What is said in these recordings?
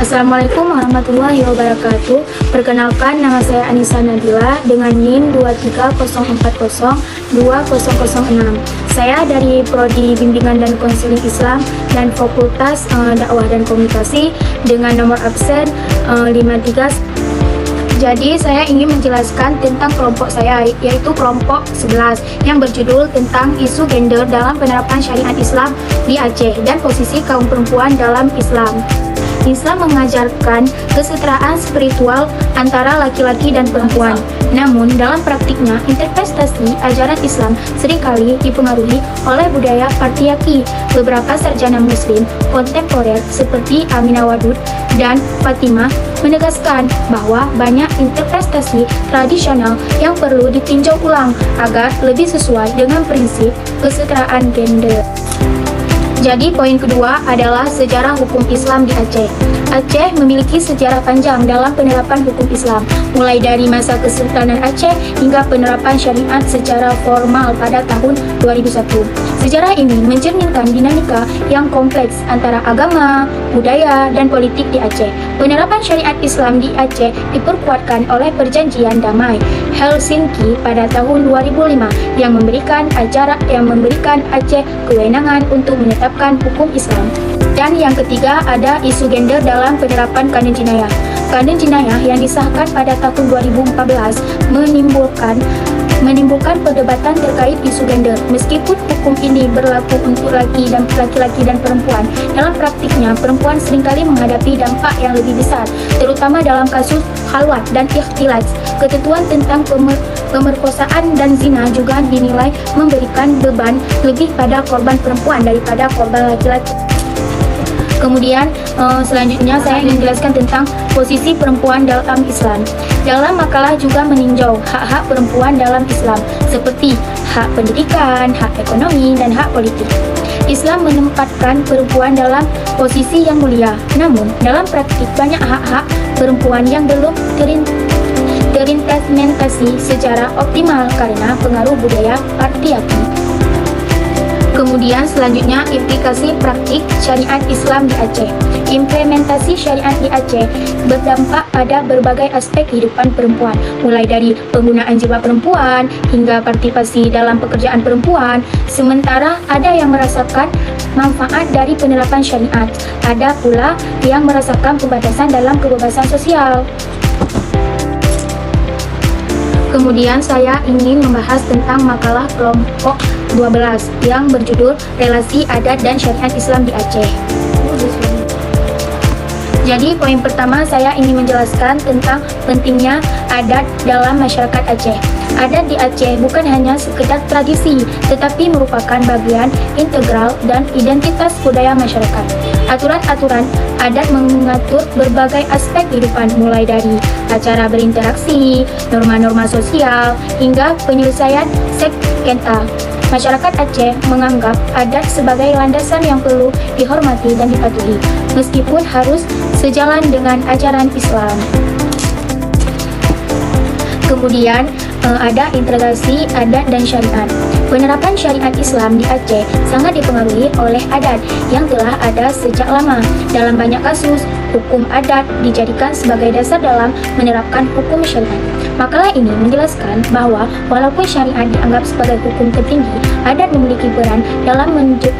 Assalamualaikum warahmatullahi wabarakatuh. Perkenalkan, nama saya Anissa Nabila dengan NIM 230402006. Saya dari Prodi Bimbingan dan Konseling Islam dan Fakultas Dakwah dan Komunikasi dengan nomor absen 53. Jadi saya ingin menjelaskan tentang kelompok saya, yaitu kelompok 11 yang berjudul tentang isu gender dalam penerapan syariat Islam di Aceh dan posisi kaum perempuan dalam Islam. Islam mengajarkan kesetaraan spiritual antara laki-laki dan perempuan. Namun, dalam praktiknya, interpretasi ajaran Islam seringkali dipengaruhi oleh budaya patriarki. Beberapa sarjana muslim kontemporer seperti Aminah Wadud dan Fatimah menegaskan bahwa banyak interpretasi tradisional yang perlu ditinjau ulang agar lebih sesuai dengan prinsip kesetaraan gender. Jadi poin kedua adalah sejarah hukum Islam di Aceh. Aceh memiliki sejarah panjang dalam penerapan hukum Islam, mulai dari masa Kesultanan Aceh hingga penerapan syariat secara formal pada tahun 2001. Sejarah ini mencerminkan dinamika yang kompleks antara agama, budaya, dan politik di Aceh. Penerapan syariat Islam di Aceh diperkuatkan oleh Perjanjian Damai Helsinki pada tahun 2005 yang memberikan Aceh kewenangan untuk menetapkan hukum Islam. Dan yang ketiga ada isu gender dalam penerapan Kanun Jinayah. Kanun Jinayah yang disahkan pada tahun 2014 menimbulkan perdebatan terkait isu gender. Meskipun hukum ini berlaku untuk laki-laki dan perempuan, dalam praktiknya perempuan seringkali menghadapi dampak yang lebih besar, terutama dalam kasus khalwat dan ikhtilat. Ketentuan tentang pemerkosaan dan zina juga dinilai memberikan beban lebih pada korban perempuan daripada korban laki-laki. Kemudian selanjutnya saya ingin menjelaskan tentang posisi perempuan dalam Islam. Dalam makalah juga meninjau hak-hak perempuan dalam Islam seperti hak pendidikan, hak ekonomi, dan hak politik. Islam menempatkan perempuan dalam posisi yang mulia. Namun, dalam praktik banyak hak-hak perempuan yang belum terimplementasi secara optimal karena pengaruh budaya patriarki. Kemudian selanjutnya implikasi praktik syariat Islam di Aceh. Implementasi syariat di Aceh berdampak pada berbagai aspek kehidupan perempuan, mulai dari penggunaan jilbab perempuan hingga partisipasi dalam pekerjaan perempuan. Sementara ada yang merasakan manfaat dari penerapan syariat, ada pula yang merasakan pembatasan dalam kebebasan sosial. Kemudian saya ingin membahas tentang makalah kelompok 12 yang berjudul Relasi Adat dan Syariat Islam di Aceh. Jadi poin pertama saya ingin menjelaskan tentang pentingnya adat dalam masyarakat Aceh. Adat di Aceh bukan hanya sekedar tradisi, tetapi merupakan bagian integral dan identitas budaya masyarakat. Aturan-aturan adat mengatur berbagai aspek kehidupan, mulai dari acara berinteraksi, norma-norma sosial, hingga penyelesaian sengketa. Masyarakat Aceh menganggap adat sebagai landasan yang perlu dihormati dan dipatuhi, meskipun harus sejalan dengan ajaran Islam. Kemudian ada integrasi adat dan syariat. Penerapan syariat Islam di Aceh sangat dipengaruhi oleh adat yang telah ada sejak lama. Dalam banyak kasus, hukum adat dijadikan sebagai dasar dalam menerapkan hukum syariat. Makalah ini menjelaskan bahwa walaupun syariat dianggap sebagai hukum tertinggi, adat memiliki peran dalam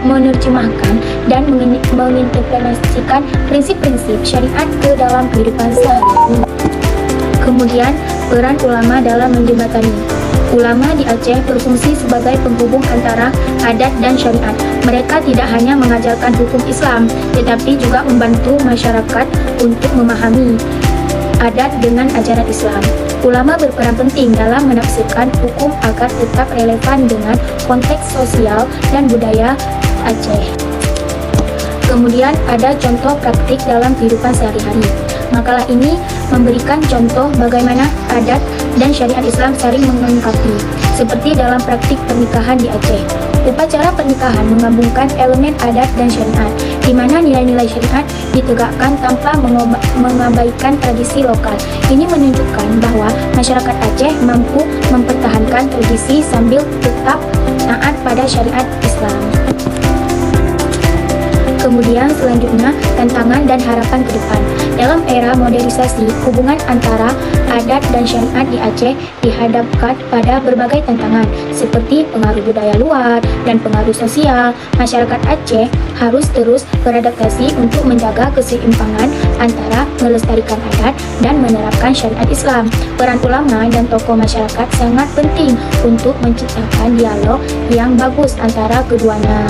menerjemahkan dan mengimplementasikan prinsip-prinsip syariat ke dalam kehidupan sehari-hari. Kemudian, peran ulama dalam menjembatani. Ulama di Aceh berfungsi sebagai penghubung antara adat dan syariat. Mereka tidak hanya mengajarkan hukum Islam, tetapi juga membantu masyarakat untuk memahami adat dengan ajaran Islam. Ulama berperan penting dalam menafsirkan hukum agar tetap relevan dengan konteks sosial dan budaya Aceh. Kemudian ada contoh praktik dalam kehidupan sehari-hari. Makalah ini memberikan contoh bagaimana adat dan syariat Islam saling melengkapi, seperti dalam praktik pernikahan di Aceh. Upacara pernikahan menggabungkan elemen adat dan syariat, di mana nilai-nilai syariat ditegakkan tanpa mengabaikan tradisi lokal. Ini menunjukkan bahwa masyarakat Aceh mampu mempertahankan tradisi sambil tetap taat pada syariat Islam. Kemudian selanjutnya, tantangan dan harapan ke depan. Dalam era modernisasi, hubungan antara adat dan syariat di Aceh dihadapkan pada berbagai tantangan seperti pengaruh budaya luar dan pengaruh sosial. Masyarakat Aceh harus terus beradaptasi untuk menjaga keseimbangan antara melestarikan adat dan menerapkan syariat Islam. Peran ulama dan tokoh masyarakat sangat penting untuk menciptakan dialog yang bagus antara keduanya.